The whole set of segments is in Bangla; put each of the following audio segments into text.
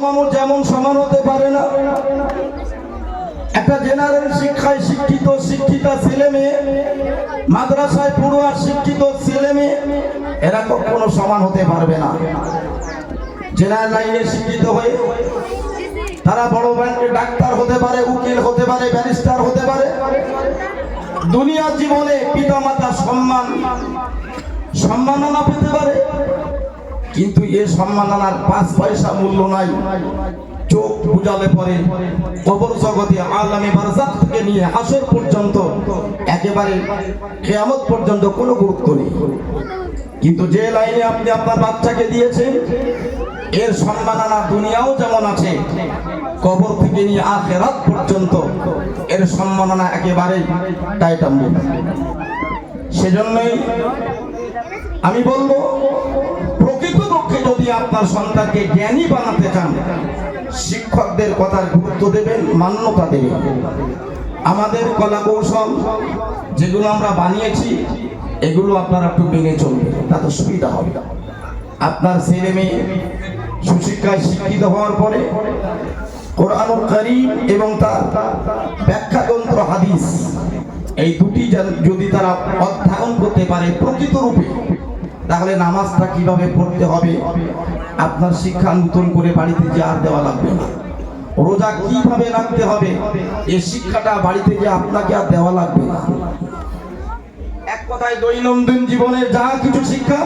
মানুষ যেমন সমান হতে পারে না। একটা জেনারেল শিক্ষায় শিক্ষিত শিক্ষিতা ছেলে মেয়ে, মাদ্রাসায় পড়ুয়া শিক্ষিত ছেলে মেয়ে, এরা কখনো সমান হতে পারবে না। জেনারেল লাইনে শিক্ষিত হয়ে তারা বড় ডাক্তার হতে পারে, উকিল হতে পারে, ব্যারিস্টার হতে পারে, দুনিয়ার জীবনে পিতামাতার সম্মাননা পেতে পারে, কিন্তু এ সম্মাননার 5 পয়সা মূল্য নাই। চোখ বুঝালে পরে কবর জগতে আলামে বারজাখ থেকে নিয়ে হাসর পর্যন্ত, একেবারে কিয়ামত পর্যন্ত কোনো গুরুত্ব নেই। কিন্তু যে লাইনে আপনি আপনার বাচ্চাকে দিয়েছেন, এর সম্মাননা দুনিয়াও যেমন আছে, কবর থেকে নিয়ে আখিরাত পর্যন্ত এর সম্মাননা একেবারে টাইটাম্বু। সেজন্যই আমি বলবো, প্রকৃতপক্ষে যদি আপনার সন্তানকে জ্ঞানী বানাতে চান, শিক্ষকদের কথার গুরুত্ব দেবেন, মান্যতা দেবেন। আমাদের কলা কৌশল যেগুলো আমরা বানিয়েছি, এগুলো আপনারা একটু মেনে চলবেন, তাতে সুবিধা হবে। আপনার ছেলে মেয়ে সুশিক্ষায় শিক্ষিত হওয়ার পরে কোরআনুল কারীম এবং তার ব্যাখ্যা গ্রন্থ হাদিস, এই দুটি যদি তারা অধ্যয়ন করতে পারে প্রকৃত রূপে, তাহলে নামাজটা কিভাবে পড়তে হবে আপনার শিক্ষা নতুন করে বাড়িতে যে আর দেওয়া লাগবে না। রোজা কিভাবে রাখতে হবে এই শিক্ষাটা বাড়িতে যে আপনাকে আর দেওয়া লাগবে না। এক কথায় দৈনন্দিন জীবনের যা কিছু শিক্ষা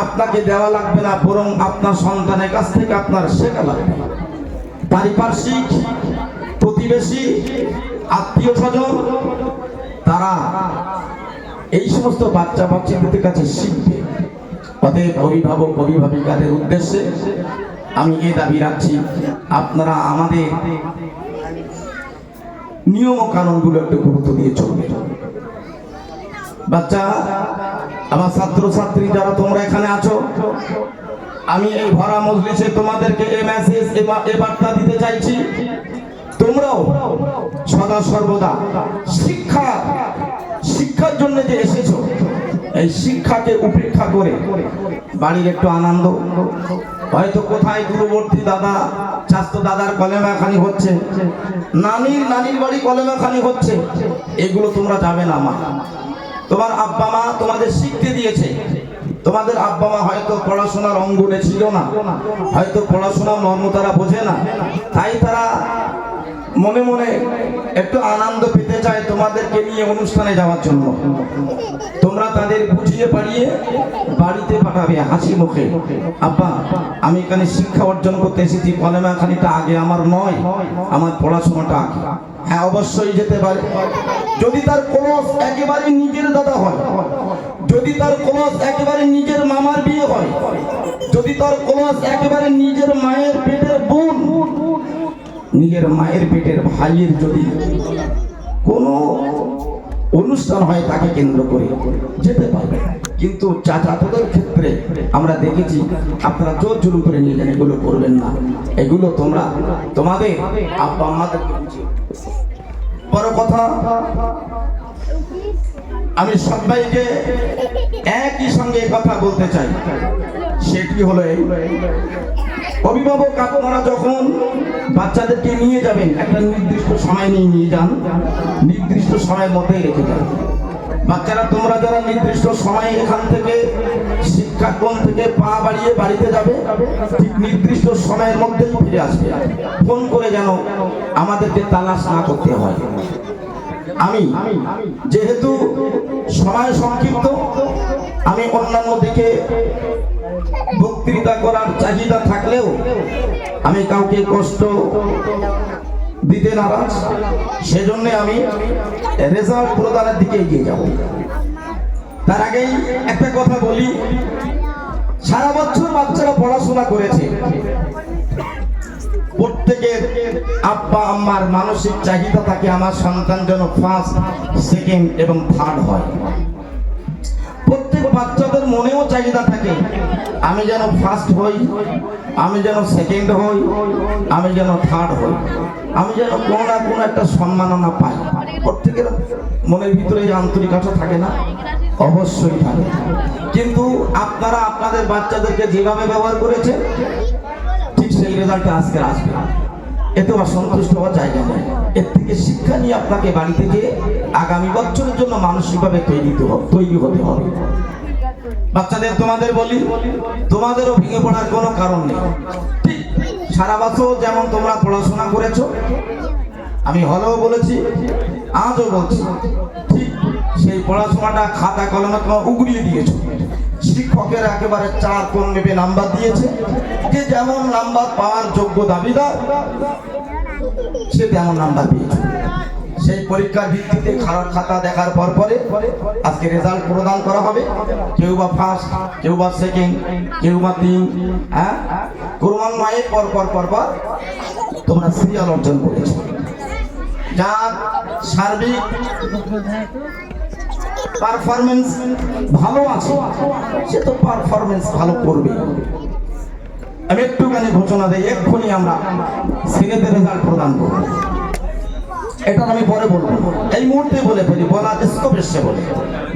আপনাকে দেওয়া লাগবে না, বরং আপনার সন্তানের কাছ থেকে আপনার শেখা লাগবে। পারিপার্শ্বিক, প্রতিবেশী, আত্মীয় স্বজন, তারা এই সমস্ত বাচ্চাদের কাছে শিখবে। অতএব অভিভাবক অভিভাবিকাদের উদ্দেশ্যে আমি এই দাবি রাখছি, আপনারা আমাদের নিয়ম ও কানুনগুলো একটু গুরুত্ব দিয়ে চলবে। বাচ্চা, আমার ছাত্র ছাত্রী যারা তোমরা এখানে আছো, আমি এই ভরা মজলিসে তোমাদেরকে এই মেসেজ, এই বার্তা দিতে চাইছি, তোমরাও সদা সর্বদা শিক্ষার জন্য যে এসেছো, এই শিক্ষাকে উপেক্ষা করে বাড়ির একটু আনন্দ, হয়তো কোথায় দূরবর্তী দাদা চাচতো দাদার কলেমাখানি হচ্ছে, নানির বাড়ি কলেমাখানি হচ্ছে, এগুলো তোমরা যাবে না। মা, তোমার আব্বা মা তোমাদের শিখতে দিয়েছে, তোমাদের আব্বা মা হয়তো পড়াশোনার অঙ্গনে ছিল না, হয়তো পড়াশোনার মর্ম তারা বোঝে না, তাই তারা মনে মনে একটু আনন্দ পেতে চায় তোমাদেরকে নিয়ে অনুষ্ঠানে যাওয়ার জন্য। তোমরা তাদের বুঝিয়ে পারিয়ে বাড়িতে পাঠাবে হাসি মুখে, আব্বা আমি এখানে শিক্ষা অর্জন করতে এসেছি, কলেমাখানিটা আগে আমার নয়, আমার পড়াশোনাটা আগে। হ্যাঁ, অবশ্যই যেতে পারে। যদি তার ক্লোজ একেবারে নিজের দাদা হয়, যদি তার ক্লোজ একেবারে নিজের মামার বিয়ে হয়, যদি তার ক্লোজ একেবারে নিজের মায়ের পেটের বোন, নিজের মায়ের পেটের ভাইয়ের যদি কোনো অনুষ্ঠান হয়, তাকে কেন্দ্র করে যেতে পারবে। কিন্তু চাচাতোদের ক্ষেত্রে আমরা দেখেছি আপনারা জোর জুলুম করে নিয়ে যান, এগুলো করবেন না। এগুলো তোমরা তোমাদের আব্বা আম্মাদেরকে বুঝিয়ে। বড় কথা, আমি সবাইকে একই সঙ্গে কথা বলতে চাই, সেটি হলো অভিভাবক আপনারা যখন বাচ্চাদেরকে নিয়ে যাবেন, একটা নির্দিষ্ট সময় নিয়ে যান, নির্দিষ্ট সময়ের মধ্যেই রেখে যান। বাচ্চারা তোমরা যারা নির্দিষ্ট সময় এখান থেকে শিক্ষাক্রম থেকে পা বাড়িয়ে বাড়িতে যাবে, ঠিক নির্দিষ্ট সময়ের মধ্যেই ফিরে আসবে। ফোন করে যেন আমাদেরকে তালাশ না করতে হয়। আমি যেহেতু সময় সংক্ষিপ্ত, আমি অন্যান্য দিকে বক্তৃতা করার চাহিদা থাকলেও আমি কাউকে কষ্ট দিতে নারাজ, সেজন্য আমি রেজাল্ট প্রদানের দিকে এগিয়ে যাব। তার আগেই একটা কথা বলি, সারা বছর বাচ্চারা পড়াশোনা করেছে, প্রত্যেকের আব্বা আম্মার মানসিক চাহিদা থাকে আমার সন্তান যেন ফার্স্ট, সেকেন্ড এবং থার্ড হয়। প্রত্যেক বাচ্চাদের মনেও চাহিদা থাকে আমি যেন ফার্স্ট হই, আমি যেন সেকেন্ড হই, আমি যেন থার্ড হই, আমি যেন কোনো না কোনো একটা সম্মাননা পাই। প্রত্যেকের মনের ভিতরে যে আন্তরিকতা থাকে না, অবশ্যই থাকে। কিন্তু আপনারা আপনাদের বাচ্চাদেরকে যেভাবে ব্যবহার করেছেন, ঠিক সেই রেজাল্টটা আজকে আসবে, এতে অসন্তুষ্ট হওয়ার জায়গা নেই। এর থেকে শিক্ষা নিয়ে আপনাকে বাড়ি থেকে আগামী বছরের জন্য মানসিকভাবে তৈরি হতে হবে। বাচ্চাদের তোমাদের বলি, তোমাদেরও ভেঙে পড়ার কোনো কারণ নেই। ঠিক সারা বছর যেমন তোমরা পড়াশোনা করেছো, আমি হলেও বলেছি, আজও বলছি, ঠিক সেই পড়াশোনাটা খাতা কলমে তোমার উগড়িয়ে দিয়েছো। শিক্ষকের একেবারে 4 কোণ মেপে নাম্বার দিয়েছে, যে যেমন নাম্বার পাওয়ার যোগ্য দাবিদার সে তেমন নাম্বার পেয়েছে। সেই পরীক্ষার ভিত্তিতে খাতা দেখার পরে আজকে রেজাল্ট প্রদান করা হবে। কেউ বা ফার্স্ট, কেউ বা সেকেন্ড, কেউ বা 3, হ্যাঁ, ক্রমান্বয়ে পর তোমরা সিরিয়াল অর্জন করেছো। যার সার্বিক পারফরমেন্স ভালো আছে, সে তো পারফরমেন্স ভালো করবে। আমি একটুখানি ঘোষণা দিই, এক্ষুনি আমরা সিনেতে রেজাল্ট প্রদান করব। এটা আমি পরে বলবো, এই মুহূর্তে বলে ফেলি, বলা স্কোপ এসছে বলে।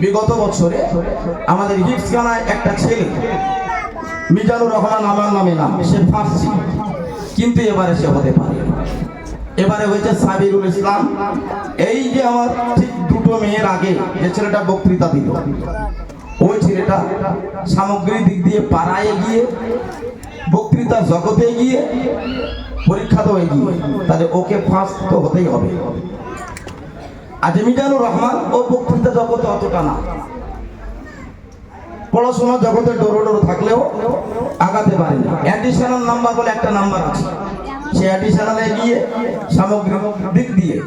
বিগত বছরে আমাদের হিপসখানায় একটা ছেলে মিজানুর রহমান আমার নামে নাম, সে ফার্স্ট ছিল, কিন্তু এবারে সে হতে পারে। এবারে হয়েছে সাবিরুল ইসলাম। এই যে আমার ঠিক 2 মেয়ের আগে যে ছেলেটা বক্তৃতা দিল, ওই ছেলেটা সামগ্রিক দিক দিয়ে পাড়ায় গিয়ে, বক্তৃতা জগতে গিয়ে, পরীক্ষাতেও এগিয়ে, তাহলে ওকে ফার্স্ট তো হতেই হবে। আজ মিজানুর রহমান ও বক্তৃতা জগতে অতটা না, পড়াশোনার জগতে ডোরো থাকলেও আগাতে পারেনি। অ্যাডিশনাল নাম্বার বলে একটা নাম্বার আছে, সে অ্যাডিশনালে গিয়ে সামগ্রিক দিক দিয়ে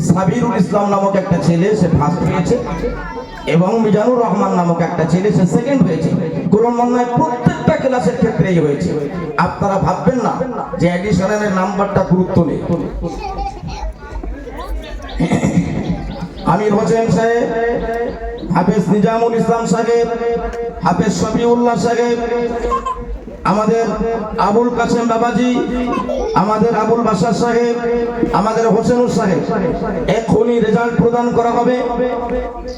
সাবিরুল ইসলাম নামক একটা ছেলে সে ফার্স্ট হয়েছে, এবং মিজানুর রহমান নামক একটা ছেলে সে সেকেন্ড হয়েছে। ক্রমান্বয়ে প্রত্যেকটা ক্লাসের ক্ষেত্রেই হয়েছে। আপনারা ভাববেন না যে অ্যাডিশনালের নাম্বারটা গুরুত্ব নেই। আমির হোসেন সাহেব, হাফেজ নিজামুল ইসলাম সাহেব, হাফেজ শফিউল্লাহ সাহেব, আমাদের আবুল কাসেম বাবাজি, আমাদের আবুল বাশার সাহেব, আমাদের হোসেনুর সাহেব, এখনই রেজাল্ট প্রদান করা হবে।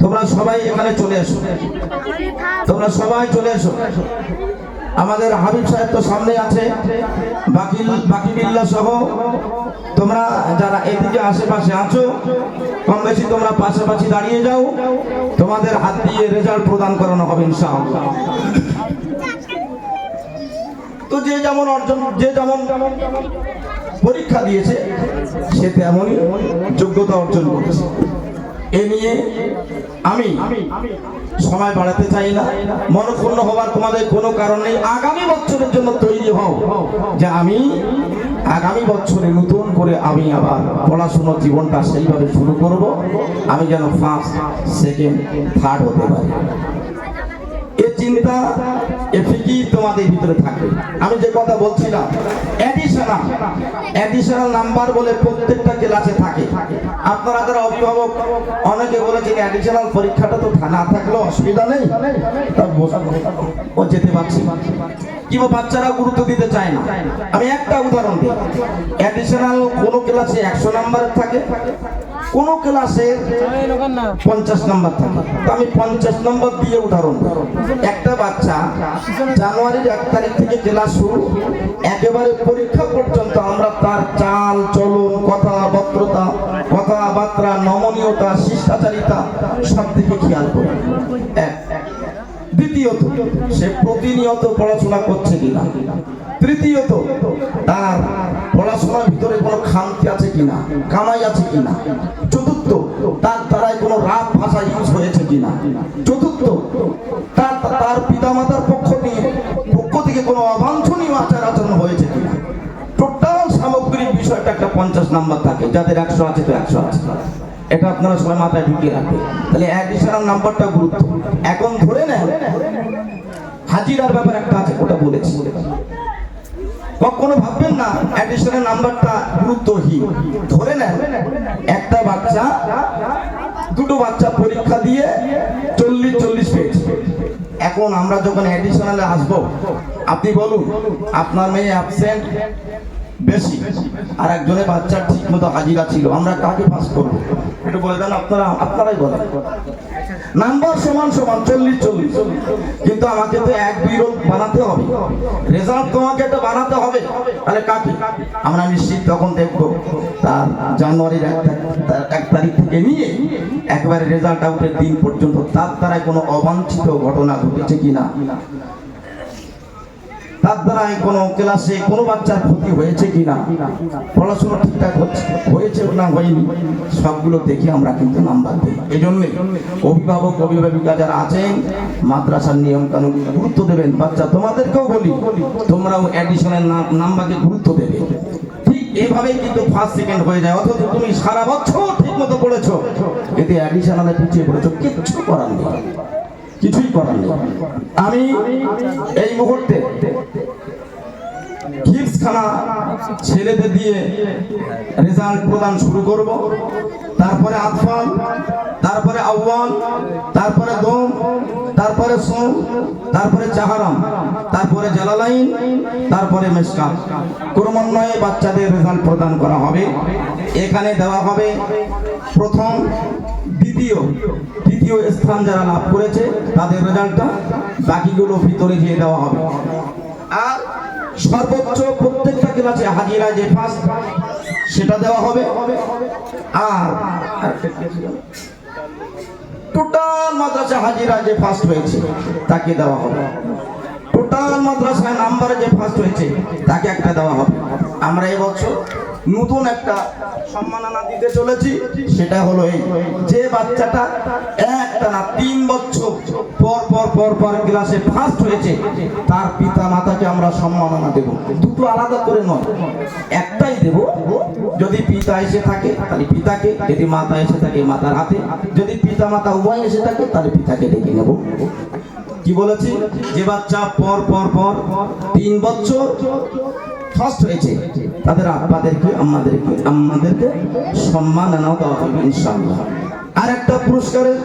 তোমরা সবাই এখানে চলে এসো, তোমরা সবাই চলে এসো। আমাদের হাবিব সাহেব তো সামনে আছে, বাকি বিল্লাহ সহ তোমরা যারা এদিকে আশেপাশে আছো, কম বেশি তোমরা পাশাপাশি দাঁড়িয়ে যাও। তোমাদের হাত দিয়ে রেজাল্ট প্রদান করানো হবে ইনশাআল্লাহ। তো যে যেমন পরীক্ষা দিয়েছে, সে তেমনই যোগ্যতা অর্জন করেছে। এ নিয়ে আমি সময় বাড়াতে চাই না, মনক্ষুণ্ণ হবার তোমাদের কোনো কারণ নেই। আগামী বছরের জন্য তৈরি হও, যে আমি আগামী বছরে নতুন করে আমি আবার পড়াশোনার জীবনটা সেইভাবে শুরু করব, আমি যেন ফার্স্ট, সেকেন্ড, থার্ড হতে পারি। এ চিন্তা, এ ফিকির তোমাদের ভিতরে থাকবে। আমি যে কথা বলছিলাম, অ্যাডিশনাল নাম্বার বলে প্রত্যেকটা ক্লাসে থাকে। আপনারা যারা অভিভাবক, অনেকে বলেছেন অ্যাডিশনাল পরীক্ষাটা তো না থাকলেও অসুবিধা নেই, ও যেতে পারছি, কিংবা বাচ্চারা গুরুত্ব দিতে চায় না। আমি একটা উদাহরণ দিই, অ্যাডিশনাল কোনো ক্লাসে 100 নাম্বারের থাকে, কোন ক্লাসে 50 নাম্বার থাকে। তো আমি 50 নম্বর দিয়ে উদাহরণ দিই। একটা বাচ্চা জানুয়ারির 1 তারিখ থেকে ক্লাস শুরু, একেবারে পরীক্ষা পর্যন্ত আমরা তার চাল চলন, কথাবার্তা, নমনীয়তা, শিষ্টাচারিতা সব দিকে খেয়াল করি। দ্বিতীয়ত, সে প্রতিনিয়ত পড়াশোনা করছে কিনা। তৃতীয়ত, তার পড়াশোনার ভিতরে কোনো খামতি আছে কিনা, কামাই আছে কিনা। চতুর্থ, তার দ্বারাই কোনো রাপ ভাষা ইউজ হয়েছে কিনা। চতুর্থ, তার পিতামাতার পক্ষ থেকে কোনো অবাঞ্ছনীয় আচার আচরণ হয়েছে কিনা। টোটাল সামগ্রিক বিষয়টা একটা 50 নাম্বার থাকে, যাদের 100 আছে তো 100 আছে। এটা আপনারা সবাই মাথায় ঢুকিয়ে রাখবেন। তাহলে অ্যাডিশনাল নাম্বারটা গুরুত্ব। এখন ধরে নেন হাজিরার ব্যাপার একটা আছে, ওটা বলেছি। কখনো ভাববেন না অ্যাডিশনাল নাম্বারটা গুরুত্বহীন। ধরে নেন একটা বাচ্চা, দুটো বাচ্চা পরীক্ষা দিয়ে 40 পেয়েছে। এখন আমরা যখন অ্যাডিশনালে আসবো, আপনি বলুন আপনার মেয়ে অ্যাবসেন্ট বেশি, আর একজনের বাচ্চার ঠিক মতো হাজিরা ছিল, আমরা কাকে পাস করবো? একটু বলে দেন, আপনারাই বলেন। নাম্বার সমান সমান 40-40, কিন্তু আমাকে তো 1-2 রোল বানাতে হবে, রেজাল্ট তোমাকে একটা বানাতে হবে। তাহলে কাকে আমরা নিশ্চিত তখন দেখবো তার জানুয়ারির 1 তারিখ থেকে নিয়ে একবারে রেজাল্ট আউটের দিন পর্যন্ত তার দ্বারা কোনো অবাঞ্ছিত ঘটনা ঘটেছে কিনা, তার দ্বারা কোনো ক্লাসে কোনো বাচ্চার ক্ষতি হয়েছে কিনা, পড়াশোনা ঠিকঠাক হয়েছে না হয়নি, সবগুলো দেখে আমরা কিন্তু নাম্বার দিই। এই জন্যে অভিভাবক অভিভাবিকা যারা আছেন মাদ্রাসার নিয়ম কানুন গুরুত্ব দেবেন। বাচ্চা তোমাদেরকেও বলি, তোমরাও অ্যাডিশনের নাম্বারকে গুরুত্ব দেবে। ঠিক এভাবেই কিন্তু ফার্স্ট সেকেন্ড হয়ে যায়, অথচ তুমি সারা বছর ঠিক মতো পড়েছো, এতে অ্যাডিশনালে পিছিয়ে পড়েছো, কিচ্ছু করার নেই, কিছুই করার নেই। আমি এই মুহূর্তে হিপসখানা ছেলেদের দিয়ে রেজাল্ট প্রদান শুরু করব, তারপরে আতফাল, তারপরে আউয়াল, তারপরে দম, তারপরে সোম, তারপরে চাহারাম, তারপরে জালালাইন, তারপরে মেশকাত। ক্রমান্বয়ে বাচ্চাদের রেজাল্ট প্রদান করা হবে। এখানে দেওয়া হবে প্রথম, দ্বিতীয় স্থান যারা লাভ করেছে তাদের রেজাল্টটা, বাকিগুলো ভিতরে দিয়ে দেওয়া হবে। আর সর্বোচ্চ প্রত্যেকটা ক্লাসে হাজিরা যে ফার্স্ট সেটা দেওয়া হবে। আর টোটাল মাদ্রাসা হাজিরা যে ফার্স্ট হয়েছে তাকে দেওয়া হবে। টোটাল মাদ্রাসায় নাম্বারে যে ফার্স্ট হয়েছে তাকে একটা দেওয়া হবে। আমরা এবছর নতুন একটা সম্মাননা দিতে চলেছি, সেটা হলো এই যে বাচ্চাটা একটা না 3 বছর পর ক্লাসে ফার্স্ট হয়েছে তার পিতা মাতাকে আমরা সম্মাননা দেব। দুটো আলাদা করে নয়, একটাই দেব। যদি পিতা এসে থাকে তাহলে পিতাকে, যদি মাতা এসে থাকে মাতার হাতে, যদি পিতা মাতা উভয় এসে থাকে তাহলে পিতাকে ডেকে নেব। কি বলেছি, যে বাচ্চা পর 3 বছর ফার্স্ট হয়েছে তাদের আব্বাদেরকে আমাদেরকে সম্মাননা দেওয়া হবে ইনশাআল্লাহ। আর একটা পুরস্কারের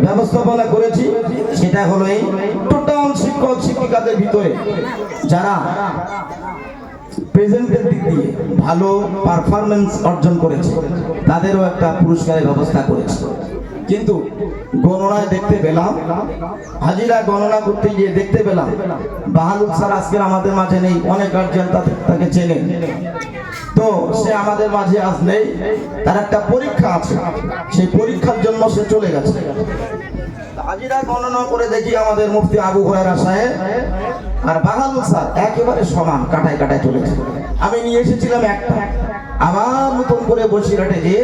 ব্যবস্থাপনা করেছি, সেটা হলো এই টোটাল শিক্ষক শিক্ষিকাদের ভিতরে যারা প্রেজেন্টের দিক দিয়ে ভালো পারফরমেন্স অর্জন করেছে তাদেরও একটা পুরস্কারের ব্যবস্থা করেছি। কিন্তু গণনায় দেখতে পেলাম, হাজিরা গণনা করতে গিয়ে দেখতে পেলাম বাহালুল স্যার আজকে আমাদের মাঝে নেই। অনেক গার্জিয়ান তাকে চেনেন, তো সে আমাদের মাঝে আসলেই তার একটা পরীক্ষা আছে, সেই পরীক্ষার জন্য সে চলে গেছে। হাজিরা গণনা করে দেখি আমাদের মুফতি আবু হুরায়রা সাহেব আর বাহালুল স্যার একেবারে সমান, কাটায় চলেছে। আমি নিয়ে এসেছিলাম একটা, আবার নতুন করে বসিরহাটে গিয়ে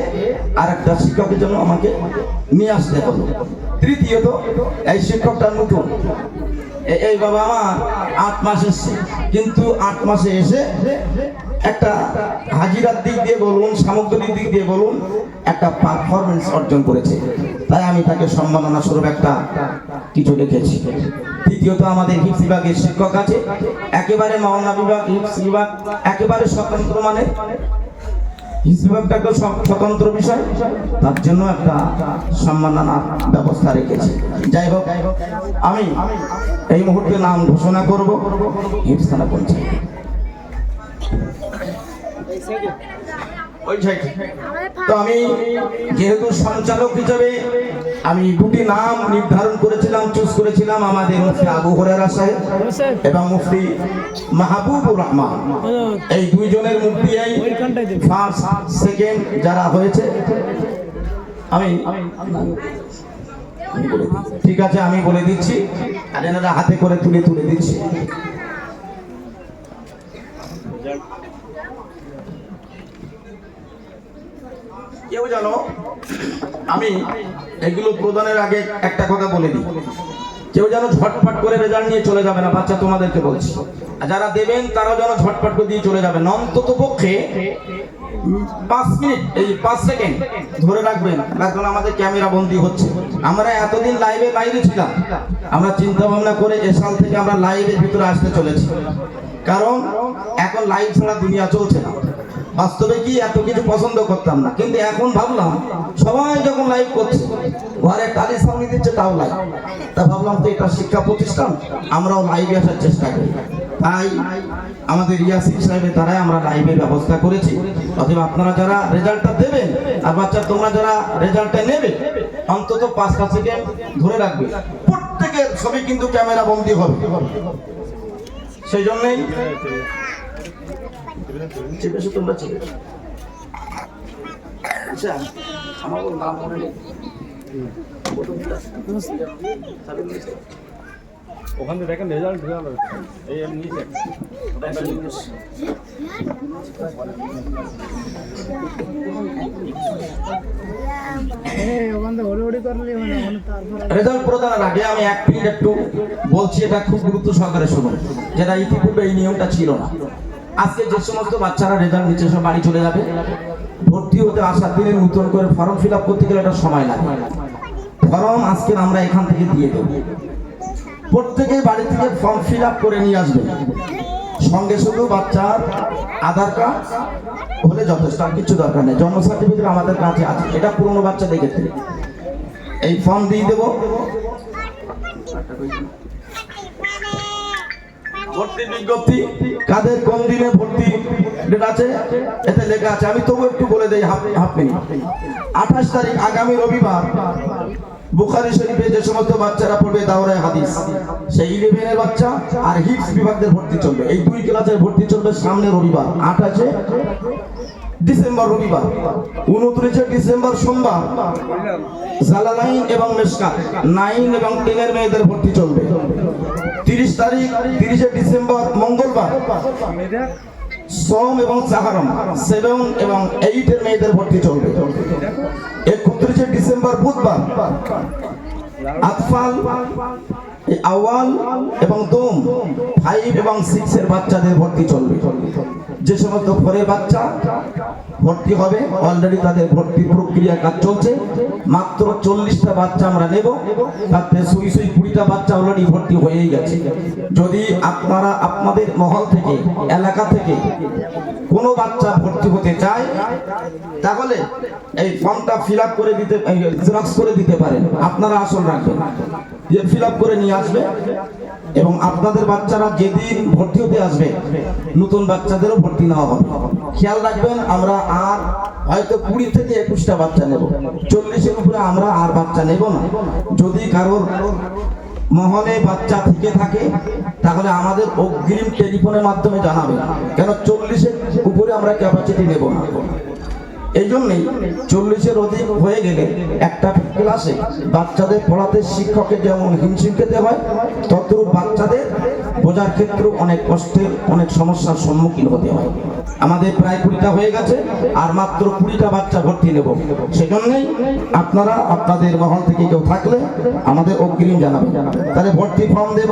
আর একটা শিক্ষকের জন্য আমাকে নিয়ে আসতে হলো। তৃতীয়ত এই শিক্ষকটা নতুন, এই বাবা আমার 8 মাস এসছে, কিন্তু 8 মাসে এসে একটা হাজিরার দিক দিয়ে বলুন, সামগ্রিক দিক দিয়ে বলুন, একটা পারফরমেন্স অর্জন করেছে। তাই আমি তাকে সম্মাননা স্বরূপ একটা কিছু লিখেছি। দ্বিতীয়ত আমাদের হিফজ বিভাগের শিক্ষক আছে, একেবারে মাওলানা বিভাগ, হিফজ বিভাগ একেবারে স্বতন্ত্র, মানে হিফজ বিভাগটা একটা স্বতন্ত্র বিষয়, তার জন্য একটা সম্মাননার ব্যবস্থা রেখেছি। যাই হোক, আমি এই মুহূর্তে নাম ঘোষণা করব হিফজখানা পঞ্চায়েত। তো আমি যেহেতু সঞ্চালক হিসেবে আমি দুটি নাম নির্ধারণ করেছিলাম, চুজ করেছিলাম, আমাদের মুফতি আবু হুরায়রা সাহেব এবং মুফতি মাহবুবুর রহমান। এই দুইজনের মুফতি এই ফার্স্ট সেকেন্ড যারা হয়েছে, আমি ঠিক আছে আমি বলে দিচ্ছি, আর এনারা হাতে করে তুলে দিচ্ছি। কেউ জানো, আমি এগুলো প্রদানের আগে একটা কথা বলে দিই, কেউ যেন ঝটপট করে রেজাল্ট নিয়ে চলে যাবে না, বাচ্চা তোমাদেরকে বলছি। আর যারা দেবেন তারাও যেন ঝটপট করে দিয়ে চলে যাবেন, অন্তত পক্ষে 5 মিনিট, এই 5 সেকেন্ড ধরে রাখবেন, কারণ আমাদের ক্যামেরা বন্দী হচ্ছে। আমরা এতদিন লাইভে বাইরে ছিলাম, আমরা চিন্তা ভাবনা করে এ সাল থেকে আমরা লাইভের ভিতরে আসতে চলেছি, কারণ এখন লাইভ ছাড়া দুনিয়া চলছে না। বাস্তবে কি এত কিছু পছন্দ করতাম না, কিন্তু এখন ভাবলাম সবাই যখন লাইভ করছে ঘরে টালি ছাউনি দিচ্ছে তাও লাইভ। তা ভাবলাম তো এটা শিক্ষা প্রতিষ্ঠান, আমরাও লাইভে আসার চেষ্টা করি। তাই আমাদের ইয়াসিন সাহেবের দ্বারাই আমরা লাইভের ব্যবস্থা করেছি। অতএব আপনারা যারা রেজাল্টটা দেবেন আর বাচ্চা তোমরা যারা রেজাল্টটা নেবে অন্তত 5টা সেকেন্ড ধরে রাখবে, প্রত্যেকের ছবি কিন্তু ক্যামেরা বন্দী হবে। সেই জন্যই তোমরা চেপে আচ্ছা আমার নাম মনে নেই ওখান থেকে দেখেন রেজাল্ট এই নিচে রেজাল্ট প্রদানের আগে আমি 1 মিনিট একটু বলছি, এটা খুব গুরুত্ব সহকারে শুনুন, যেটা ইতিপূর্বে এই নিয়মটা ছিল না। আজকে যে সমস্ত বাচ্চারা রেজাল্ট নিচ্ছে সব বাড়ি চলে যাবে, ভর্তি হতে আসার দিনে নতুন করে ফর্ম ফিল আপ করতে গেলে একটা সময় লাগে। ফর্ম আজকে আমরা এখান থেকে দিয়ে দেব, প্রত্যেকে বাড়ি থেকে ফর্ম ফিল আপ করে নিয়ে আসবে, সঙ্গে শুধু বাচ্চার আধার কার্ড হলে যথেষ্ট, আর কিছু দরকার নেই। জন্ম সার্টিফিকেট আমাদের কাছে আছে, এটা পুরনো বাচ্চা দেখেছে। এই ফর্ম দিয়ে দেব, ভর্তি বিজ্ঞপ্তি কাদের কোন দিনে ভর্তি ডেট আছে এতে লেখা আছে। আমি তবু একটু বলে দেই হাফ মিনিট। 28 তারিখ আগামী রবিবার বুখারী শরীফে যে সমস্ত বাচ্চারা পড়বে দাওরায়ে হাদিস, সেই 11 এর বাচ্চা আর হিফজ বিভাগের ভর্তি চলবে। এই 2 ক্লাসের ভর্তি চলবে সামনে রবিবার 28 ডিসেম্বর রবিবার, 29 ডিসেম্বর সোমবার জালালাইন এবং মেশকাত 9 এবং 10 এর মেয়েদের ভর্তি চলবে। 30 তারিখ 30 ডিসেম্বর মঙ্গলবার সোম এবং সাহারম 7 এবং 8 এর মেয়েদের ভর্তি চলবে। 31 ডিসেম্বর বুধবার আতফাল আওয়াল এবং দোম 5 এবং 6 এর বাচ্চাদের ভর্তি চলবে। যে সমস্ত ঘরের বাচ্চা ভর্তি হবে অলরেডি তাদের ভর্তি প্রক্রিয়া কাজ চলছে। মাত্র 40টা বাচ্চা আমরা নেব, তাতে সুই 20টা বাচ্চা অলরেডি ভর্তি হয়েই গেছে। যদি আপনারা আপনাদের মহল থেকে এলাকা থেকে কোনো বাচ্চা ভর্তি হতে চায় তাহলে এই ফর্মটা ফিল আপ করে দিতে, জেরক্স করে দিতে পারেন। আপনারা আসল রাখবেন, দিয়ে ফিল আপ করে নিয়ে আসবে এবং আপনাদের বাচ্চারা যেদিন ভর্তি হতে আসবে নতুন বাচ্চাদেরও ভর্তি নেওয়া হবে। খেয়াল রাখবেন, আমরা আর হয়তো 20 থেকে 21টা বাচ্চা নেব, 40-এর উপরে আমরা আর বাচ্চা নেব না। যদি কারোর মহলে বাচ্চা থেকে থাকে তাহলে আমাদের অগ্রিম টেলিফোনের মাধ্যমে জানাবেন, কেন 40-এর উপরে আমরা ক্যাপাসিটি নেব না। এই জন্যই 40-এর অধিক হয়ে গেলে একটা ক্লাসে বাচ্চাদের পড়াতে শিক্ষকের যেমন হিমশিম খেতে হয়, ততরূপ বাচ্চাদের বোঝার ক্ষেত্রেও অনেক কষ্টের অনেক সমস্যার সম্মুখীন হতে হয়। আমাদের প্রায় 20টা হয়ে গেছে, আর মাত্র 20টা বাচ্চা ভর্তি নেব। সেজন্যই আপনারা আপনাদের মহল থেকে কেউ থাকলে আমাদের অগ্রিম জানাবেন, তাহলে ভর্তি ফর্ম দেব,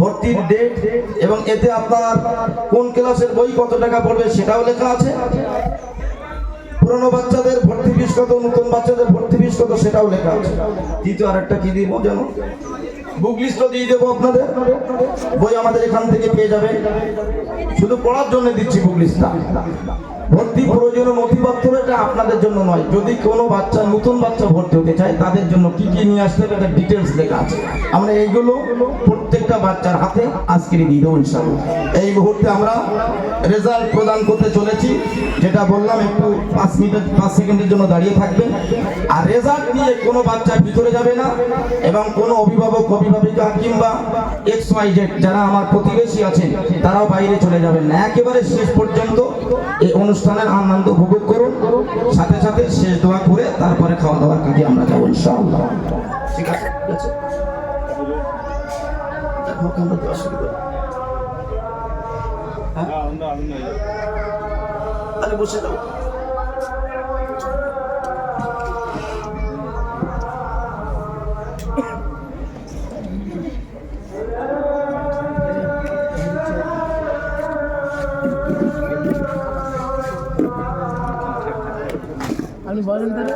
ভর্তির ডেট এবং এতে আপনার কোন ক্লাসের বই কত টাকা পড়বে সেটাও লেখা আছে। পুরনো বাচ্চাদের ভর্তি ফিস কত, নতুন বাচ্চাদের ভর্তি ফিস কত সেটাও লেখা আছে। দ্বিতীয় আরেকটা কি দিব জানো, বুক লিস্টও দিয়ে দেবো আপনাদের। বই আমাদের এখান থেকে পেয়ে যাবে, শুধু পড়ার জন্য দিচ্ছি বুক লিস্টটা। ভর্তি প্রয়োজনীয় নথিপত্র এটা আপনাদের জন্য নয়, যদি কোনো বাচ্চা নতুন বাচ্চা ভর্তি হতে চায় তাদের জন্য কি কি নিয়ে আসতে হবে একটা ডিটেলস লেখা আছে। আমরা এইগুলো প্রত্যেকটা বাচ্চার হাতে আজকেরই দিয়ে দেবো ইনশাআল্লাহ। এই মুহূর্তে আমরা রেজাল্ট প্রদান করতে চলেছি, যেটা বললাম একটু 5 সেকেন্ডের জন্য দাঁড়িয়ে থাকবেন। আর রেজাল্ট নিয়ে কোনো বাচ্চা ভিতরে যাবে না এবং কোনো অভিভাবক অভিভাবিকা কিংবা XYZ যারা আমার প্রতিবেশী আছেন তারাও বাইরে চলে যাবেন না। একেবারে শেষ পর্যন্ত এই অনুষ্ঠানের আনন্দ উপভোগ করুন, সাথে সাথে শেষ দোয়া করে তারপরে খাওয়া দাওয়ার কাজে আমরা যাবো ইনশাআল্লাহ। ঠিক আছে, ঠিক আছে, দেখো আমরা দোয়া শুরু করি। তাহলে বসে যাও।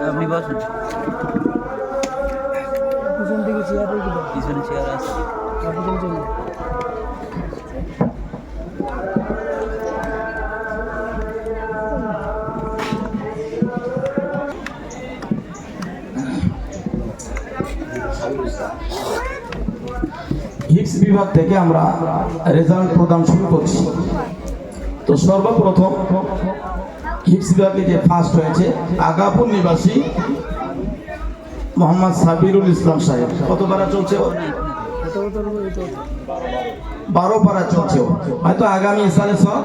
আপনি বসেন, পিছন থেকে চেয়ার রেখে পিছনে চেয়ার আছে। বিভাগ থেকে আমরা রেজাল্ট প্রদান শুরু করছি। তো সর্বপ্রথম হিপস বিভাগে যে ফার্স্ট হয়েছে আগাপুর নিবাসী মোহাম্মদ সাবিরুল ইসলাম সাহেব। কত পারা চলছে ওর? 12 পারা চলছে ওর। হয়তো আগামী সালে সব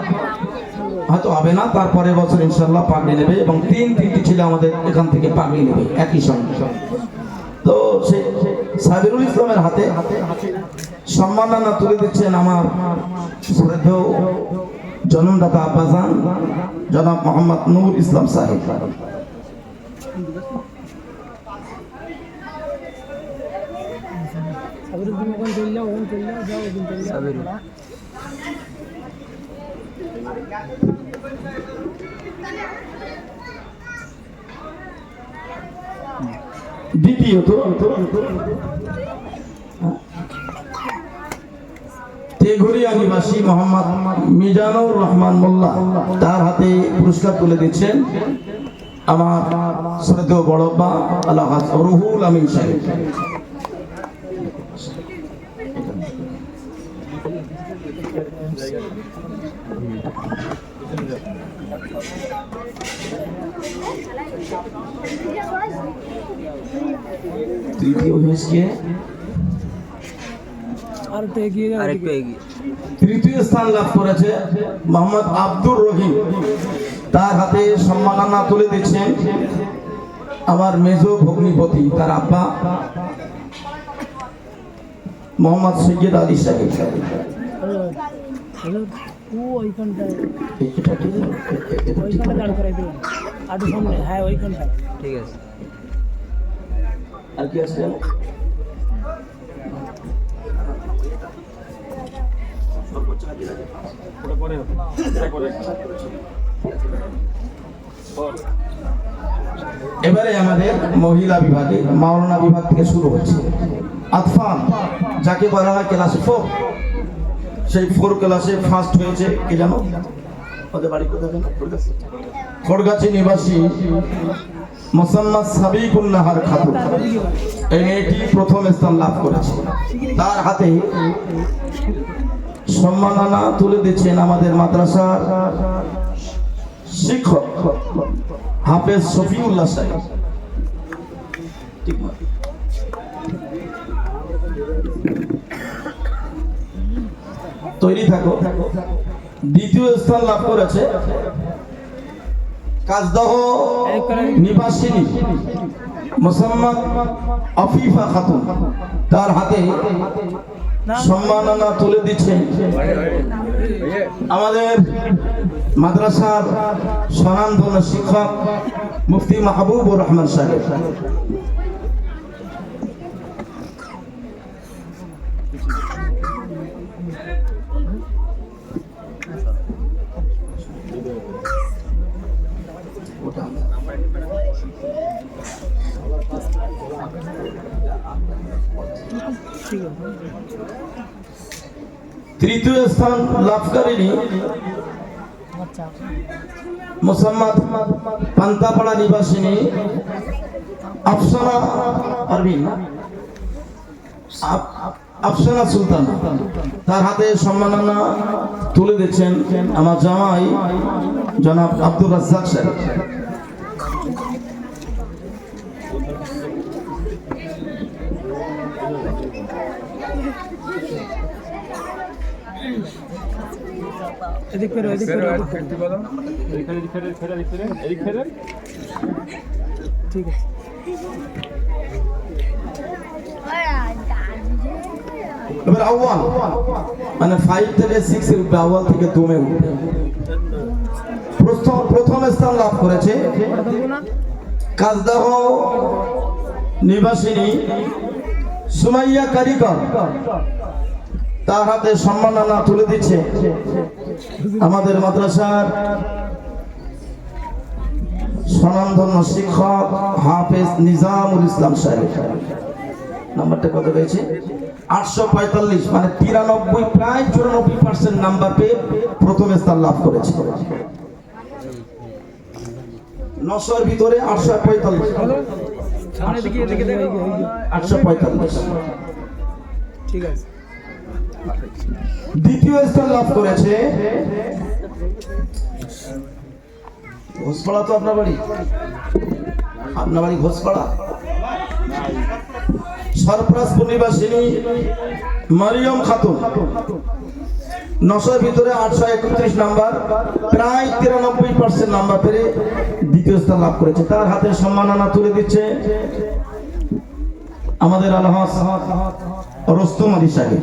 হয়তো হবে না, তারপরে বছর ইনশাল্লাহ পাগড়ি নেবে এবং তিনটি ছেলে আমাদের এখান থেকে পাগড়ি নেবে একই সঙ্গে। তো সে সাবিরুল ইসলামের হাতে সম্মাননা তুলে দিচ্ছেন আমার শ্রদ্ধেয় জন্মদাতা আব্বাজান জনাব মোহাম্মদ নূর ইসলাম সাহেব। দ্বিতীয়ত তেঘরিয়া নিবাসী মোহাম্মদ মিজানুর রহমান মোল্লা, তার হাতে পুরস্কার তুলে দিচ্ছেন আমার শ্রদ্ধেয় বড়ব্বা আলহাজ রুহুল আমিন সাহেব। তৃতীয় স্থান লাভ করেছে মোহাম্মদ আব্দুর রহিম, তার হাতে সম্মাননা তুলে দিচ্ছেন আমার মেজো ভগ্নিপতি তার আব্বা মোহাম্মদ সৈয়দ আলী সাহেব। ঠিক আছে। আর কি আছে জানো? এবারে আমাদের মহিলা বিভাগে মাওলানা বিভাগ থেকে শুরু হচ্ছে। আতফান যাকে বলা হয় ক্লাস 4, সেই 4 ক্লাসে ফার্স্ট হয়েছে কে জানো? ওদের বাড়ি কোথায় জানো? খড়গাছি নিবাসী মোসাম্মদ সাবিকুন নাহার খাতুন। এই মেয়েটি প্রথম স্থান লাভ করেছে। তার হাতে সম্মাননা তুলে দিচ্ছেন আমাদের মাদ্রাসার শিক্ষক হাফেজ শফিউল্লাহ সাহেব। তৈরি থাকো। দ্বিতীয় স্থান লাভ করেছে কাজদহ নিবাসিনী মোসাম্মদ আফিফা খাতুন, তার হাতে সম্মাননা তুলে দিচ্ছেন আমাদের মাদ্রাসার স্বনামধন্য শিক্ষক মুফতি মাহবুবুর রহমান সাহেব। তৃতীয় স্থান লাভকারিনী মোসাম্মদ পান্তাপাড়া নিবাসিনী আফসানা পারভিন আফসানা সুলতান, তার হাতে সম্মাননা তুলে দিচ্ছেন আমার জামাই জনাব আব্দুর রাজ্জাক সাহেব। এদিক ফেরো, এদিক ফেরো, ঠিক আছে। এবার আউয়াল মানে 5 থেকে 6 এর উপরে, আউয়াল থেকে দমে উঠবে। প্রথম স্থান লাভ করেছে কাজদাহ নিবাসিনী সুমাইয়া কারিকর, তার হাতে সম্মাননা তুলে দিচ্ছে আমাদের মাদ্রাসার স্বনামধন্য শিক্ষক হাফেজ নিজামুল ইসলাম সাহেব। নাম্বারটা কত পেয়েছে? 845, মানে 93, প্রায় 94% নাম্বার পেয়ে প্রথম স্থান লাভ করেছে। 900 এর ভিতরে 845, 845। ঠিক আছে। দ্বিতীয় স্থান লাভ করেছে ঘোষপাড়া। তো আপনার বাড়ি ঘোষপাড়া। সরফরাজপুর নিবাসিনী মারিয়ম খাতুন 900 ভিতরে 831 নাম্বার, প্রায় 93% নাম্বার পেরে দ্বিতীয় স্থান লাভ করেছে। তার হাতে সম্মাননা তুলে দিচ্ছে আমাদের আলহাজ রোস্তম আলী সাহেব।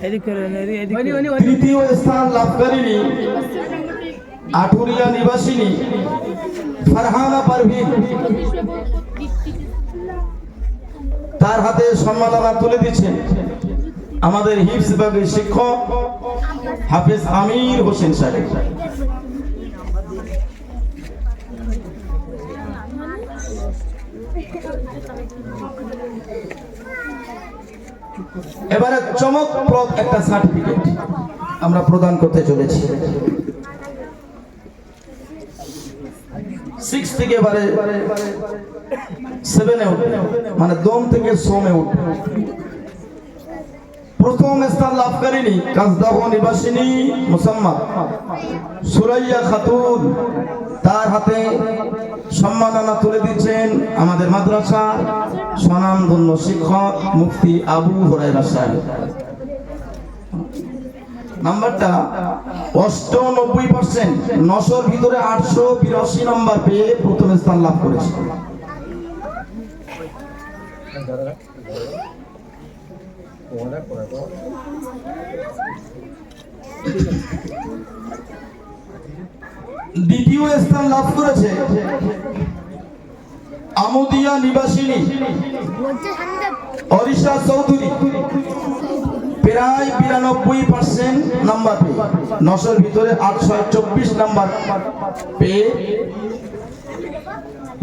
এদিক করেন, এদিক তৃতীয় স্থান লাভকারিণী আটুরিয়া নিবাসিনী ফারহানা পারভিন। তার হাতে সম্মাননা তুলে দিচ্ছেন আমাদের হিফজ বিভাগের শিক্ষক হাফেজ আমির হোসেন সাহেব। এবারে চমকপ্রদ একটা সার্টিফিকেট আমরা প্রদান করতে চলেছি। 6 থেকে এবারে 7 এ উঠবে, মানে দম থেকে সোমে উঠবে। প্রথম স্থান লাভকারিণী কাজদাহ নিবাসিনী মুসাম্মাদ সুরাইয়া খাতুন। তার হাতে সম্মাননা তুলে দিচ্ছেন আমাদের মাদ্রাসার স্বনামধন্য শিক্ষক মুফতি আবু হুরায়রা সাহেব। নাম্বারটা 98%, 900 ভিতরে 882 নাম্বার পেয়ে প্রথম স্থান লাভ করেছে। দ্বিতীয় স্থান লাভ করেছে আমুদিয়া নিবাসিনী অরিশা চৌধুরী, প্রায় 92% নাম্বার পেয়ে 900 ভিতরে 824 নাম্বার পেয়ে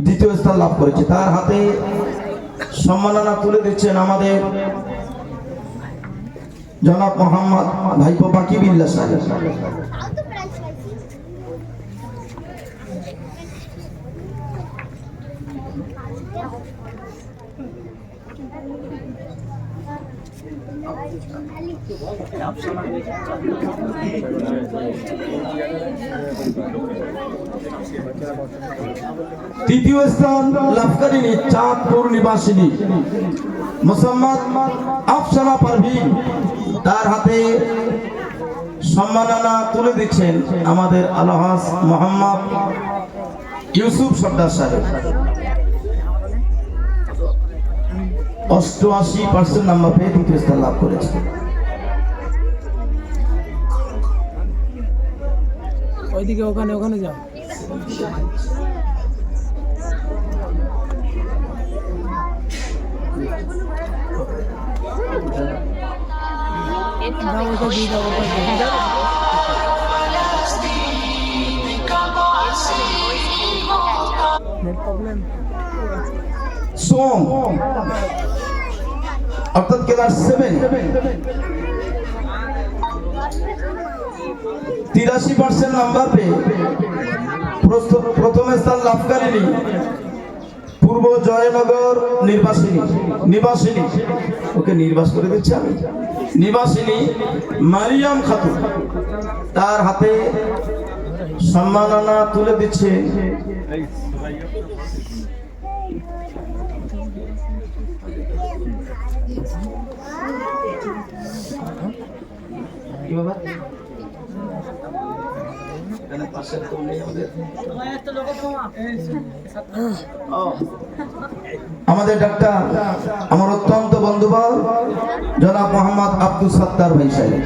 দ্বিতীয় স্থান লাভ করেছে। তার হাতে সম্মাননা তুলে দিচ্ছেন আমাদের জনাব মোহাম্মদ ভাইপো বাকি বিল্লাহ সাহেব। তৃতীয় স্থান লাভকারিণী চাঁদপুর নিবাসিনী মুসাম্মাদ আফসানা পারভিন। তার হাতে সম্মাননা তুলে দিচ্ছেন আমাদের আলহাজ মোহাম্মদ ইউসুফ সর্দার সাহেব। 88% নাম্বার পেয়ে দ্বিতীয় স্থান লাভ করেছে। ওইদিকে ওখানে যাও। সোম অর্থাৎ ক্লাস 7, 83% নাম্বার পেয়ে প্রথম স্থান লাভকারিণী পূর্ব জয়নগর নিবাসিনী ওকে নির্বাস করে দিচ্ছি আমি, নিবাসিনী মারিয়াম খাতুন। তার হাতে সম্মাননা তুলে দিচ্ছে কি বাবা আমাদের ডাক্তার আমার অত্যন্ত বন্ধুবর জনাব মোহাম্মদ আব্দুল সত্তার ভাই সাহেব।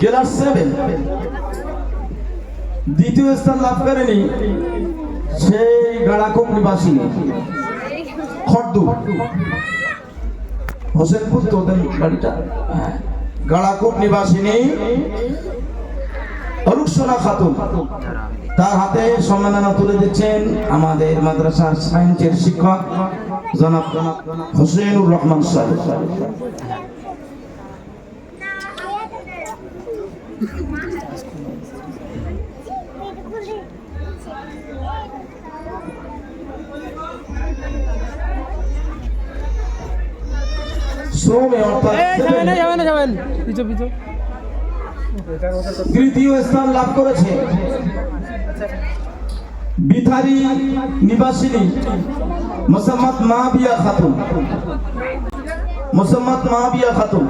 ক্লাস 7 দ্বিতীয় স্থান লাভ করেনি সেই গাড়াকুপ নিবাসিনী খড়দু হোসেনপুর তো ওদের বাড়িটা, গাড়াকুপ নিবাসিনী রুকসানা খাতুন, তার হাতে সম্মাননা তুলে দিচ্ছেন আমাদের মাদ্রাসার সায়েন্সের শিক্ষক জনাব হোসেনুর রহমান সাহেব। শ্রমে অর্থাৎ যাবেন পিছু পিছু। তৃতীয় স্থান লাভ করেছে বিথারি নিবাসিনী মোসাম্মদ মাহবিয়া খাতুন, মোসাম্মদ মাহবিয়া খাতুন,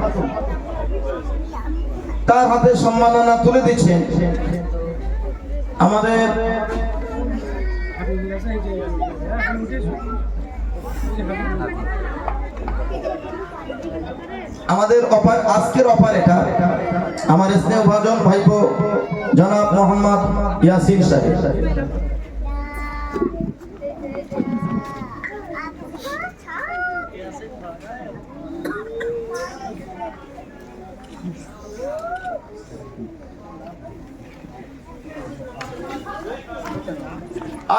তার হাতে সম্মাননা তুলে দিচ্ছেন আমাদের আজকের অপারেটর আমার স্নেহভাজন ভাইপো জনাব মোহাম্মদ ইয়াসিন সাহেব।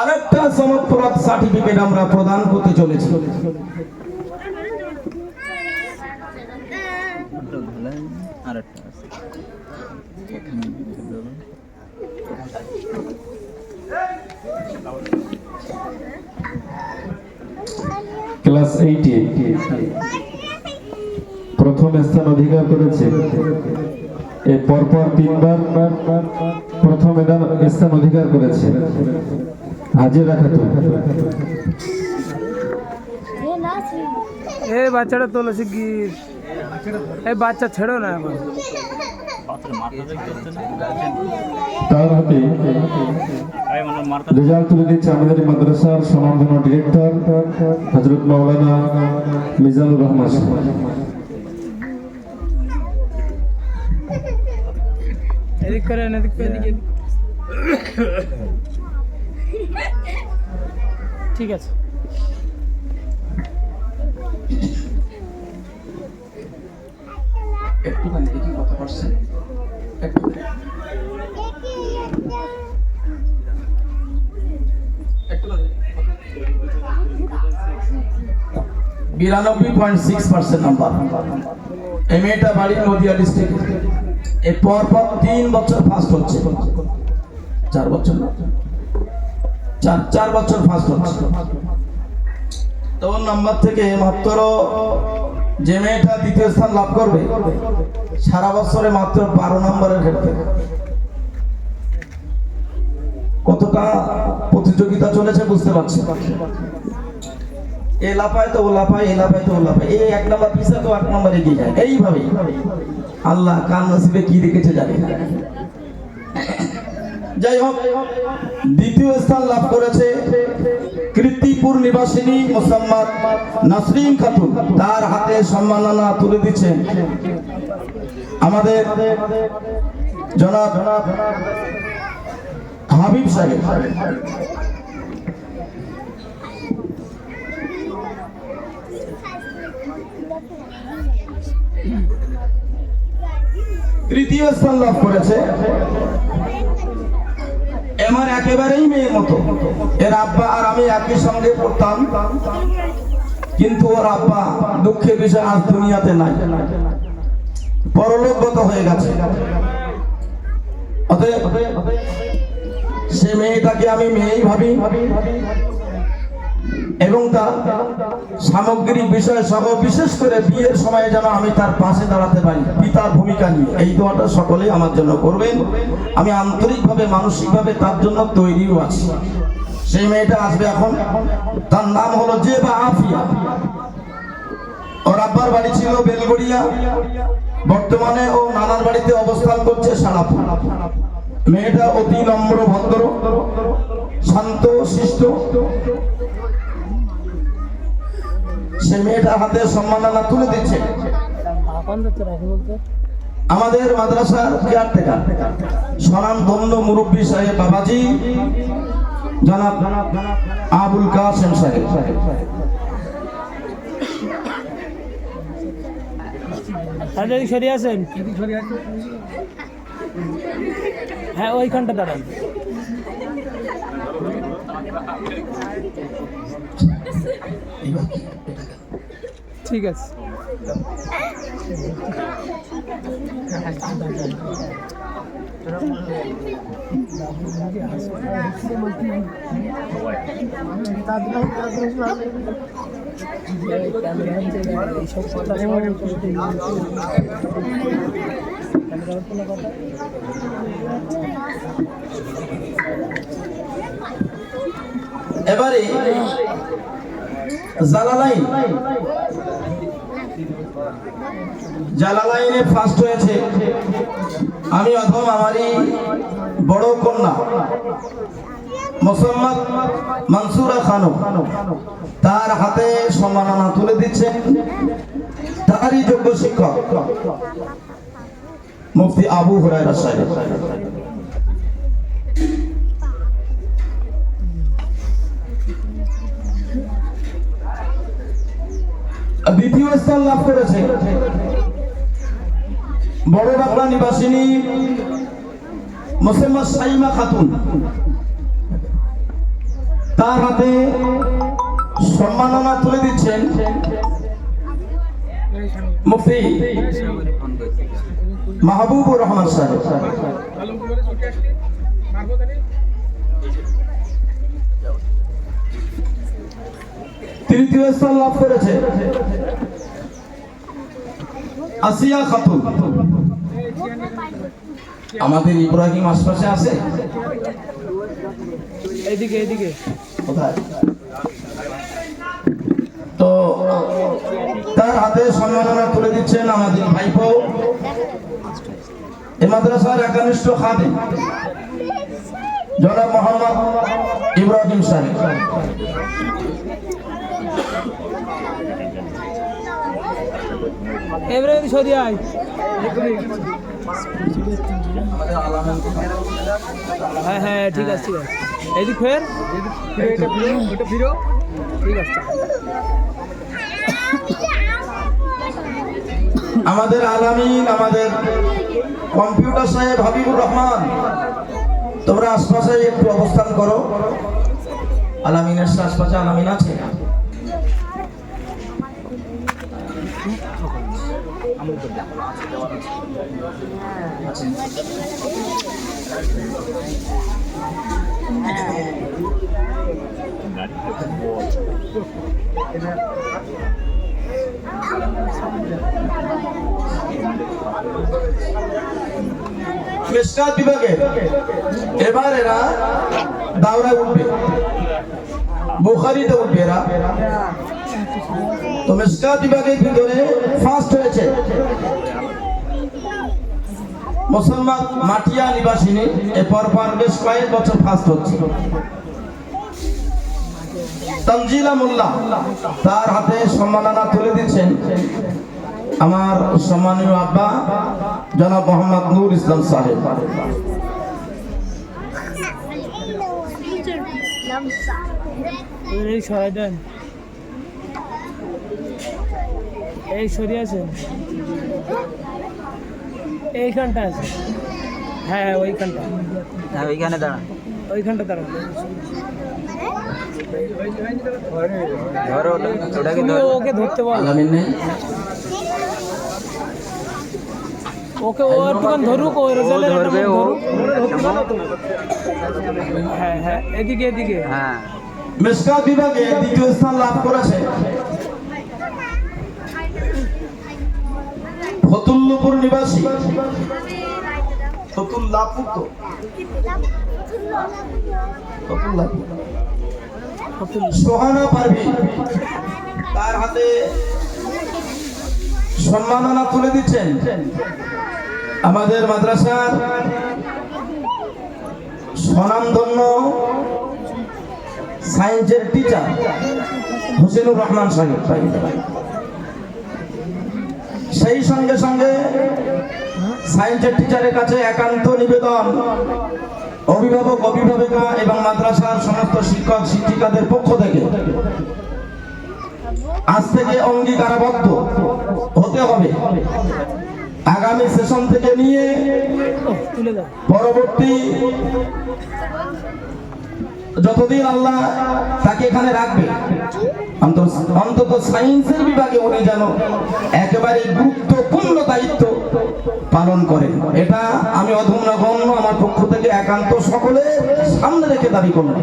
আরেকটা চমকপ্রদ সার্টিফিকেট আমরা প্রদান করতে চলেছি। ক্লাস 8 প্রথম স্থান অধিকার করেছে। এই পরপর 3 বার প্রথম স্থান অধিকার করেছে হাজিরা খাতুন। এই বাচ্চাটা তোলো শিগগির, এই বাচ্চা ছেড়ো না এখন। তার হাতে রেজাল্ট তুলে দিচ্ছে আমাদের মাদ্রাসার সম্মাননা ডিরেক্টর হযরত মাওলানা মিজানুর রহমান সাহেব। এদিক করেন, এদিক করে এদিকে। ঠিক আছে। একটু দেখি কত পার্সেন্ট, একটু 92.6% নাম্বার। এই মেয়েটা বাড়ি নদিয়া ডিস্ট্রিক্ট। এই পরপর 3 বছর ফার্স্ট হচ্ছে, 4 বছর, 4 বছর ফার্স্ট হচ্ছে। তো নাম্বার থেকে মাত্র যে মেয়েটা দ্বিতীয় স্থান লাভ করবে সারা বছরে মাত্র 12 নম্বরের ক্ষেত্রে কতটা প্রতিযোগিতা চলেছে বুঝতে পারছি। এ লাফায় তো ও লাফায়, এ লাফায় তো ও লাফায়, এই 1 নম্বর পিছা তো 8 নম্বর এগিয়ে যায়। এইভাবেই আল্লাহ কার নসিবে কি রেখেছে জানি না। যাই হোক, দ্বিতীয় স্থান লাভ করেছে কৃতিপুর নিবাসিনী মোসাম্মদ নাসরিন খাতুন, তার হাতে সম্মাননা তুলে দিচ্ছেন আমাদের জনাব হাবিব সাহেব। তৃতীয় স্থান লাভ করেছে আমার একেবারেই মেয়ের মতো। এর আব্বা আর আমি একই সঙ্গে পড়তাম, কিন্তু ওর আব্বা দুঃখের বিষয় আজ দুনিয়াতে নাই, পরলোকগত হয়ে গেছে। অতএব সে মেয়েটাকে আমি মেয়েই ভাবি এবং তার সামগ্রিক বিষয় সহ বিশেষ করে বিয়ের সময় যেন আমি তার পাশে দাঁড়াতে পারি পিতার ভূমিকা নিয়ে। এই দোয়াটা সকলেই আমার জন্য করবেন। আমি আন্তরিকভাবে মানসিকভাবে তার জন্য তৈরিও আছি। সেই মেয়েটা আসবে এখন, তার নাম হলো জেবা আফিয়া। ওর আব্বার বাড়ি ছিল বেলগড়িয়া, বর্তমানে ও নানার বাড়িতে অবস্থান করছে সারাপুর। মেয়েটা অতি নম্র, ভদ্র, শান্ত, শিষ্ট। সে মেয়েটার হাতে সম্মাননা তুলে দিচ্ছে আমাদের মাদ্রাসার কেয়ারটেকার স্বনামধন্য মুরব্বী সাহেব বাবাজি জনাব আবুল কাসেম সাহেব। তাড়াতাড়ি সরিয়ে আসেন। হ্যাঁ ওইখানটা দাঁড়ান। ঠিক আছে। এবারে জালালাইনে ফার্স্ট হয়েছে আমি অথম আমারই বড় কন্যা মোসাম্মদ মনসুরা খানম, তার হাতে সম্মাননা তুলে দিচ্ছেন তারই যোগ্য শিক্ষক মুফতি আবু হুরায়রা সাহেব। দ্বিতীয় স্থান লাভ করেছে বড় বাংলা নিবাসিনী মোসাম্মদ সাইমা খাতুন, তার হাতে সম্মাননা তুলে দিচ্ছেন মুফতি মাহবুবুর রহমান সাহেব। তৃতীয় স্থান লাভ করেছে আসিয়া খাতুন। আমাদের ইব্রাহিম আশপাশে আছে, এইদিকে এইদিকে কোথায়? তো তার হাতে সম্মাননা তুলে দিচ্ছেন আমাদের ভাইপো এই মাদ্রাসার একনিষ্ঠ খাদেম জনাব মোহাম্মদ ইব্রাহিম সাহেব। এবারে সরিয়ে আয়। হ্যাঁ হ্যাঁ ঠিক আছে ঠিক আছে। এইদিক ফের ওটা ফিরো। ঠিক আছে। আমাদের আলামিন আমাদের কম্পিউটার সাহেব হাবিবুর রহমান, তোমরা আশপাশে একটু অবস্থান করো। আলামিনের আশপাশে আলামিন আছে? মিশকাত বিভাগে এবার এরা দাওরায় উঠবে, বুখারীতে উঠবে এরা। তো মিশকাত বিভাগের ভিতরে ফার্স্ট হয়েছে মুসলমান মাটিয়া নিবাসিনী, এরপর বেশ কয়েক বছর ফার্স্ট হচ্ছে তানজিলা মোল্লা, তার হাতে সম্মাননা তুলে দিচ্ছেন আমার সম্মানীয় আব্বা জনাব মোহাম্মদ নূর ইসলাম সাহেব। এই সরাই দেন, এই সরিয়ে আছেন, এইখানটা আছে। হ্যাঁ হ্যাঁ ওইখানটা, হ্যাঁ ওইখানে দাঁড়ান, ওইখানটা দাঁড়ান। ধরো ওটাকে তুমি ধরো। ওকে ধরতে বল, আলামিন নেই? ওকে ও একটুখানি ধরুক, ওই রেজাল্টের একটা ধরবে, মুখ ও ধরুক। হ্যাঁ হ্যাঁ এদিকে এদিকে। হ্যাঁ মিশকাত বিভাগে দ্বিতীয় স্থান লাভ করেছে ফতুল্লাপুর নিবাসী ফতুল্লাপুর তো সোহানা পারভিন, তার হাতে সম্মাননা তুলে দিচ্ছেন আমাদের মাদ্রাসার স্বনামধন্য সায়েন্সের টিচার হোসেনুর রহমান সাহেব। সেই সঙ্গে সঙ্গে সায়েন্সের টিচারের কাছে একান্ত নিবেদন, অভিভাবক অভিভাবিকা এবং মাদ্রাসার সমস্ত শিক্ষক শিক্ষিকাদের পক্ষ থেকে আজ থেকে অঙ্গীকারাবদ্ধ হতে হবে আগামী সেশন থেকে নিয়ে তুলে দাও। পরবর্তী যতদিন আল্লাহ তাকে এখানে রাখবে অন্তত সায়েন্সের বিভাগে উনি যেন একেবারে গুরুত্বপূর্ণ দায়িত্ব পালন করেন, এটা আমি অধুনাগণ্য আমার পক্ষ থেকে একান্ত সকলের সামনে রেখে দাবি করলাম।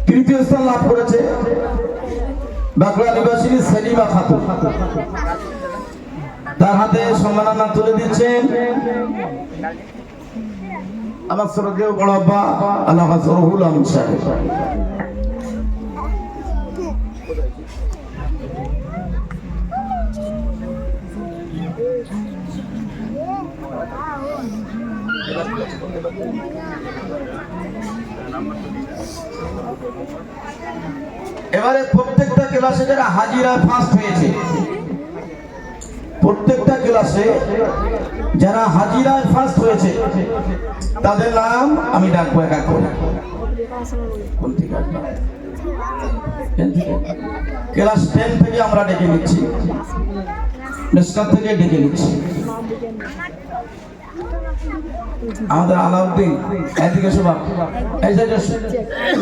তৃতীয় স্থান লাভ করেছে বাঁকুড়া নিবাসিনী সেলিমা খাতুন, তার হাতে সম্মাননা তুলে দিচ্ছেন আমার শ্রদ্ধেয় বড় আব্বা আল্লাহ জরহুল আমিন সাহেব। এবারে প্রত্যেকটা ক্লাসে যারা হাজিরা ফার্স্ট হয়েছে, প্রত্যেকটা ক্লাসে যারা হাজিরায় ফার্স্ট হয়েছে তাদের নাম আমি ডাকবো এক এক করে। কোন থেকে আসবে? ক্লাস 10 থেকে আমরা ডেকে নিচ্ছি, মেসকাত থেকে ডেকে নিচ্ছি। আমাদের আলাউদ্দিন এদিকে শোভা, এই সাইডে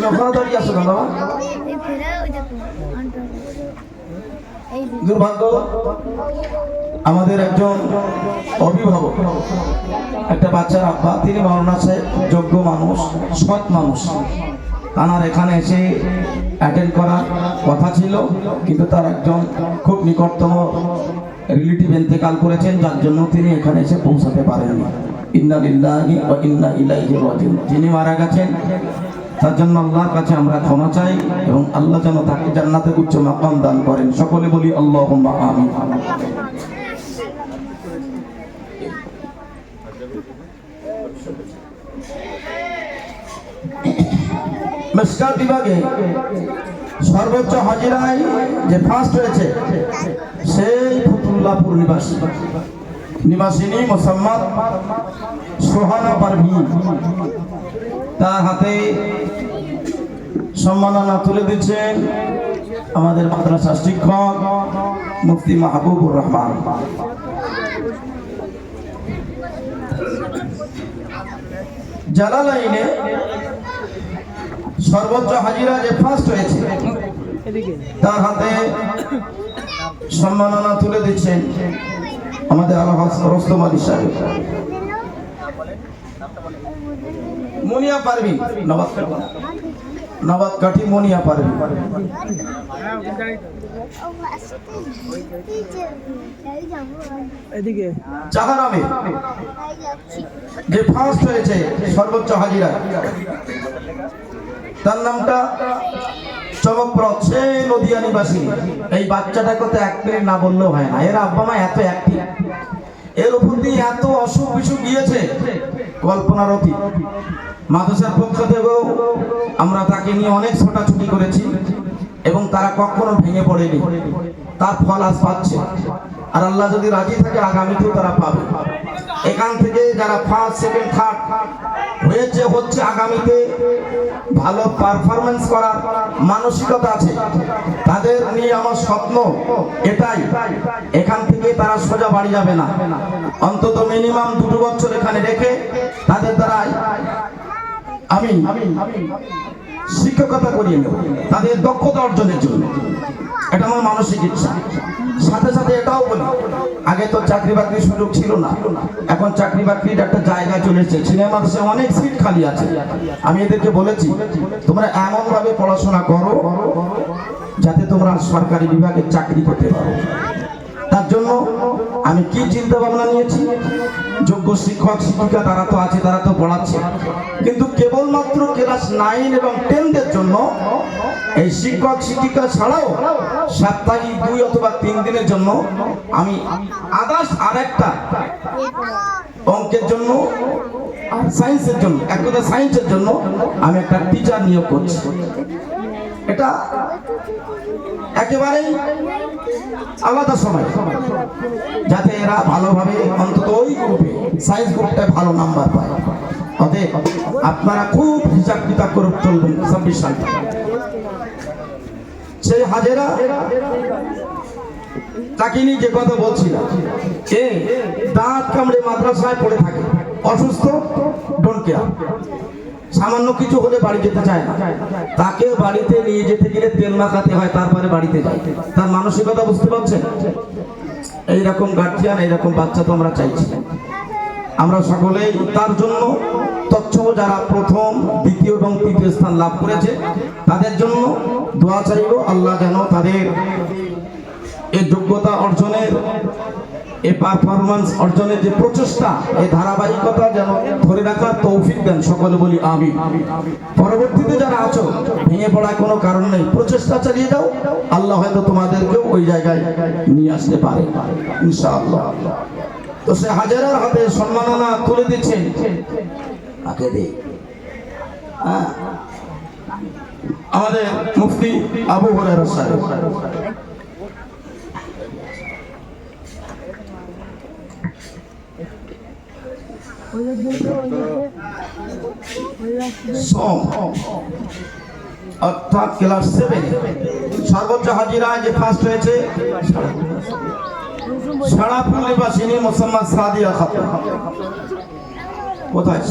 ওখানে দাঁড়িয়ে আসো না বাবা। দুর্ভাগ্য আমাদের একজন অভিভাবক, একটা বাচ্চার আব্বা, তিনি মাওলানা সাহেব, যোগ্য মানুষ, সৎ মানুষ, তার এখানে এসে অ্যাটেন্ড করার কথা ছিল, কিন্তু তার একজন খুব নিকটতম রিলেটিভ ইন্তেকাল করেছেন, যার জন্য তিনি এখানে এসে পৌঁছাতে পারেননি। ইন্না লিল্লাহি ওয়া ইন্না ইলাইহি রাজিউন। যিনি মারা গেছেন তার জন্য আল্লাহর কাছে আমরা ক্ষমা চাই এবং আল্লাহ যেন তাকে জান্নাতের উচ্চ মাকাম দান করেন। সকলে বলি আল্লাহুম্মা আমিন। মেসকাত বিভাগে সর্বোচ্চ হাজিরায় যে ফার্স্ট হয়েছে সেই ফতুল্লাহপুর নিবাসিনী মোসাম্মদ সোহানা পারভীন, তার হাতে সম্মাননা তুলে দিচ্ছেন আমাদের মাদ্রাসা শিক্ষক মুফতি মাহবুবুর রহমান। জালালাইনে সর্বোচ্চ হাজিরা যে ফার্স্ট হয়েছে তার হাতে সম্মাননা তুলে দিচ্ছেন আমাদের আলহাজ রোস্তম আলী সাহেব। মনিয়া পারভিন, নবাব কাঠি মনিয়া পারভিন। এদিকে চাহারামে যে ফার্স্ট হয়েছে সর্বোচ্চ হাজিরা, তার নামটা চমকপ্রদ, সে নদিয়া নিবাসী। এই বাচ্চাটাকে তো এক মিনিট না বললেও হয় না, এর আব্বা মা এত অ্যাক্টিভ, এর উপর দিয়ে এত অসুখ বিসুখ গিয়েছে কল্পনার অতীত। মাদ্রাসার পক্ষ থেকেও আমরা তাকে নিয়ে অনেক ছোটাছুটি করেছি এবং তারা কখনো ভেঙে পড়েনি, তার ফল আজ পাচ্ছে। আর আল্লাহ যদি রাজি থাকে আগামীতেও তারা পাবে। এখান থেকে যারা ফার্স্ট সেকেন্ড থার্ড হচ্ছে আগামীতে ভালো পারফরমেন্স করার মানসিকতা আছে, তাদের নিয়ে আমার স্বপ্ন এটাই, এখান থেকে তারা সোজা বাড়ি যাবে না, অন্তত মিনিমাম 2 বছর এখানে রেখে তাদের দ্বারাই আমি শিক্ষকতা করিয়ে নেব তাদের দক্ষতা অর্জনের জন্য। এটা আমার মানসিক ইচ্ছা। সাথে সাথে এটাও বলি, আগে তো চাকরি বাকরির সুযোগ ছিল না, এখন চাকরি বাকরির একটা জায়গা চলে এসেছে, সিনেমা দেশে অনেক সিট খালি আছে। আমি এদেরকে বলেছি তোমরা এমন ভাবে পড়াশোনা করো যাতে তোমরা সরকারি বিভাগে চাকরি করতে পারো। তার জন্য আমি কি চিন্তা ভাবনা নিয়েছি, যোগ্য শিক্ষক শিক্ষিকা তারা তো আছে, তারা তো পড়াচ্ছে, কিন্তু কেবলমাত্র ক্লাস 9 এবং 10 জন্য এই শিক্ষক শিক্ষিকা ছাড়াও সপ্তাহে 2 অথবা 3 দিনের জন্য আমি আদার্স আরেকটা অঙ্কের জন্য সায়েন্সের জন্য, এক কথা সায়েন্সের জন্য আমি একটা টিচার নিয়োগ করছি। এটা একেবারেই আলাদা সময়, যাতে এরা ভালোভাবে অন্তত ওই গ্রুপে সায়েন্স গ্রুপটা ভালো নাম্বার পায়। অতএব আপনারা খুব হিসাব কিতাব করে চলবেন 26 সাল। সেই হাজেরা তাকে নিয়ে যে কথা বলছিলাম, এ দাঁত কামড়ে মাদ্রাসায় পড়ে থাকে, অসুস্থ, ডোন্ট কেয়ার, সামান্য কিছু হলে বাড়ি যেতে চায় না, তাকে বাড়িতে নিয়ে যেতে গেলে তেল মাখাতে হয়, তারপরে বাড়িতে যায়। তার মানসিকতা বুঝতে পারছেন? এইরকম গার্জিয়ান, এইরকম বাচ্চা তো আমরা চাইছি। আমরা সকলেই তার জন্য তৎসহ যারা প্রথম, দ্বিতীয় এবং তৃতীয় স্থান লাভ করেছে তাদের জন্য দোয়া চাইব। আল্লাহ যেন তাদের এই যোগ্যতা অর্জনের, এই পারফরমেন্স অর্জনের যে প্রচেষ্টা, এই ধারাবাহিকতা যেন ধরে রাখার তৌফিক দেন। সকলে বলি আমিন। পরবর্তীতে যারা আছো, ভেঙে পড়ার কোনো কারণ নেই, প্রচেষ্টা চালিয়ে যাও, আল্লাহ হয়তো তোমাদেরকেও ওই জায়গায় নিয়ে আসতে পারে ইনশাআল্লাহ। তো সে হাজারার হাতে সম্মাননা তুলে দিচ্ছেন, তাকে দিই আমাদের মুফতি আবু হুরায়রা সাহেব। অর্থাৎ ক্লাস 7 সর্বোচ্চ হাজিরা যে ফার্স্ট হয়েছে সারাপুর নিবাসিনী মোসাম্মদ সাদিয়া খাতুন। কোথায়?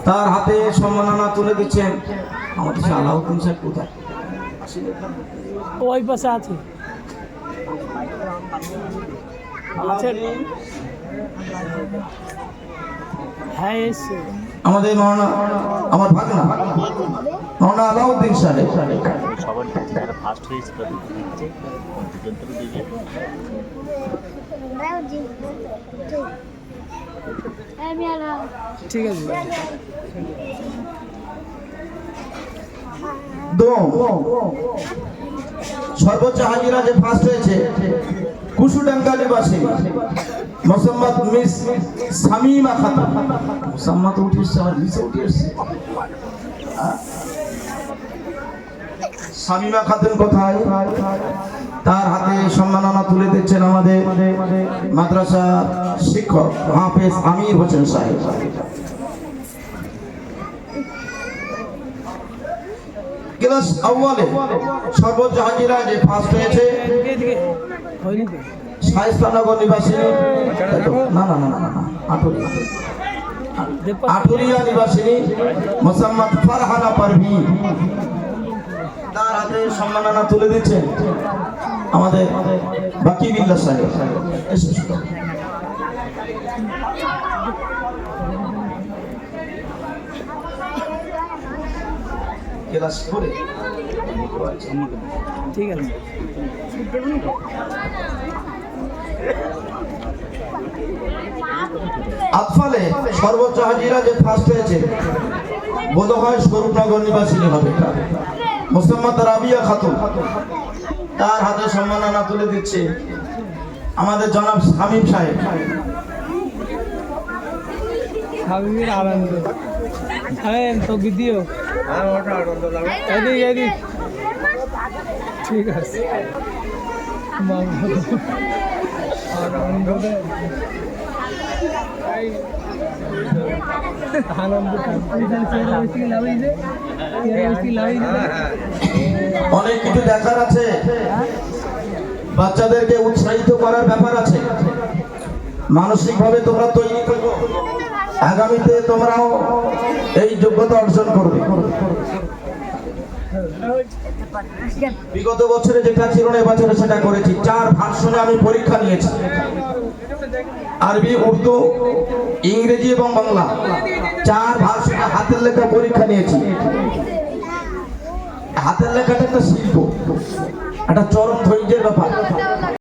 তার হাতে সম্মাননা তুলে দিচ্ছেন আমাদের আলাউদ্দিন সাহেব। কোথায়? ওই পাশে আছে। হ্যাঁ, আমাদের মাওলানা, আমার ভাগনা মাওলানা আলাউদ্দিন সাহেব। সবার যারা ফার্স্ট হয়েছে তাদের দিচ্ছে, দুজনটাকে দিবে। ঠিক আছে। সর্বোচ্চ হাজিরা যে ফার্স্ট হয়েছে কুশুডাঙ্গা নিবাসী মোসাম্মদ মিস শামীমা খাতুন। মোসাম্মদ উঠে এসছে, আমার মিসে উঠে এসছে। শামীমা খাতুন কোথায়? তার হাতে সম্মাননা তুলে দিচ্ছেন আমাদের মাদ্রাসা শিক্ষক হাফেজ আমির হোসেন সাহেব। ক্লাস আউয়ালে সর্বোচ্চ হাজিরা যে ফার্স্ট হয়েছে শায়েস্তানগর নিবাসিনী, না না না না না আটুরিয়া নিবাসিনী মোসাম্মদ ফারহানা পারভীন। তার হাতে সম্মাননা তুলে দিচ্ছেন আমাদের বাকি বিল্লাহ সাহেব। ক্লাস 4 ঠিক আছে। আতফালে সর্বোচ্চ হাজিরা যে ফার্স্ট হয়েছে বোধ হয় স্বরূপনগর নিবাসিনী হবে, মোসাম্মদ রাবিয়া খাতুন। তার হাতে সম্মাননা তুলে দিচ্ছে আমাদের জনাব শামীম সাহেব। শামীমের আনন্দ। হ্যাঁ, তো দিও। এদিক এদিক। ঠিক আছে। অনেক কিছু দেখার আছে, বাচ্চাদেরকে উৎসাহিত করার ব্যাপার আছে। মানসিকভাবে তোমরা তৈরি করো, আগামীতে তোমরাও এই যোগ্যতা অর্জন করবে। বিগত বছরে যেটা ছিল না এবছরে সেটা করেছি। 4 ভার্সনে আমি পরীক্ষা নিয়েছি, আরবি, উর্দু, ইংরেজি এবং বাংলা। 4 ভার্সনে হাতের লেখা পরীক্ষা নিয়েছি। হাতের লেখাটা একটা শিল্প, একটা চরম ধৈর্যের ব্যাপার।